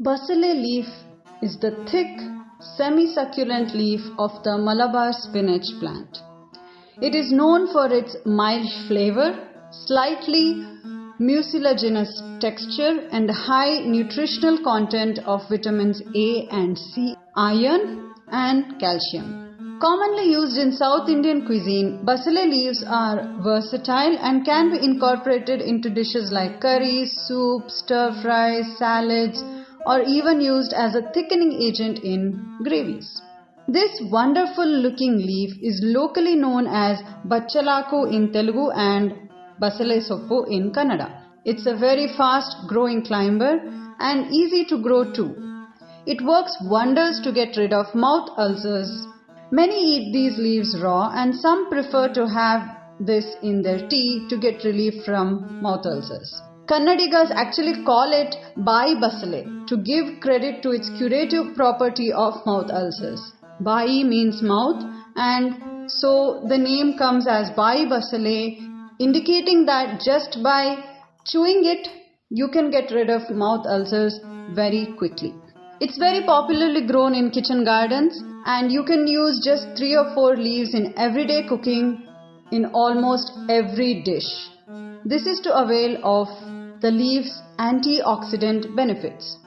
Basale leaf is the thick, semi-succulent leaf of the Malabar spinach plant. It is known for its mild flavor, slightly mucilaginous texture and high nutritional content of vitamins A and C, iron and calcium. Commonly used in South Indian cuisine, basale leaves are versatile and can be incorporated into dishes like curries, soups, stir-fries, salads, or even used as a thickening agent in gravies. This wonderful looking leaf is locally known as Bachalaku in Telugu and Basale Soppu in Kannada. It's a very fast growing climber and easy to grow too. It works wonders to get rid of mouth ulcers. Many eat these leaves raw and some prefer to have this in their tea to get relief from mouth ulcers. Kannadigas actually call it Bai Basale to give credit to its curative property of mouth ulcers. Bai means mouth, and so the name comes as Bai Basale, indicating that just by chewing it, you can get rid of mouth ulcers very quickly. It's very popularly grown in kitchen gardens, and you can use just 3 or 4 leaves in everyday cooking in almost every dish. This is to avail of the leaf's antioxidant benefits.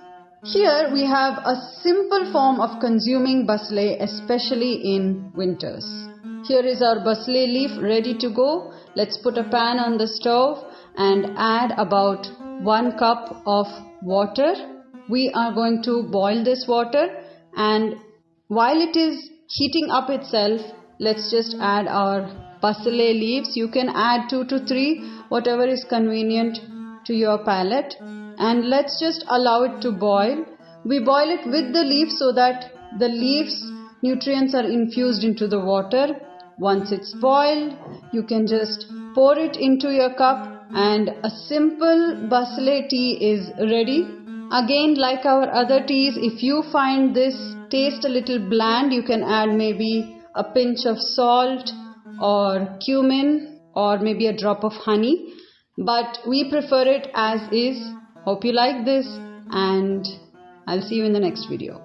Here we have a simple form of consuming basale, especially in winters. Here is our basale leaf ready to go. Let's put a pan on the stove and add about 1 cup of water. We are going to boil this water, and while it is heating up itself, let's just add our basale leaves. You can add 2 to 3, whatever is convenient to your palate, and let's just allow it to boil. We boil it with the leaves so that the leaves nutrients are infused into the water. Once it's boiled, you can just pour it into your cup and a simple basale tea is ready. Again, like our other teas, if you find this taste a little bland, you can add maybe a pinch of salt or cumin or maybe a drop of honey. But we prefer it as is. Hope you like this, and I'll see you in the next video.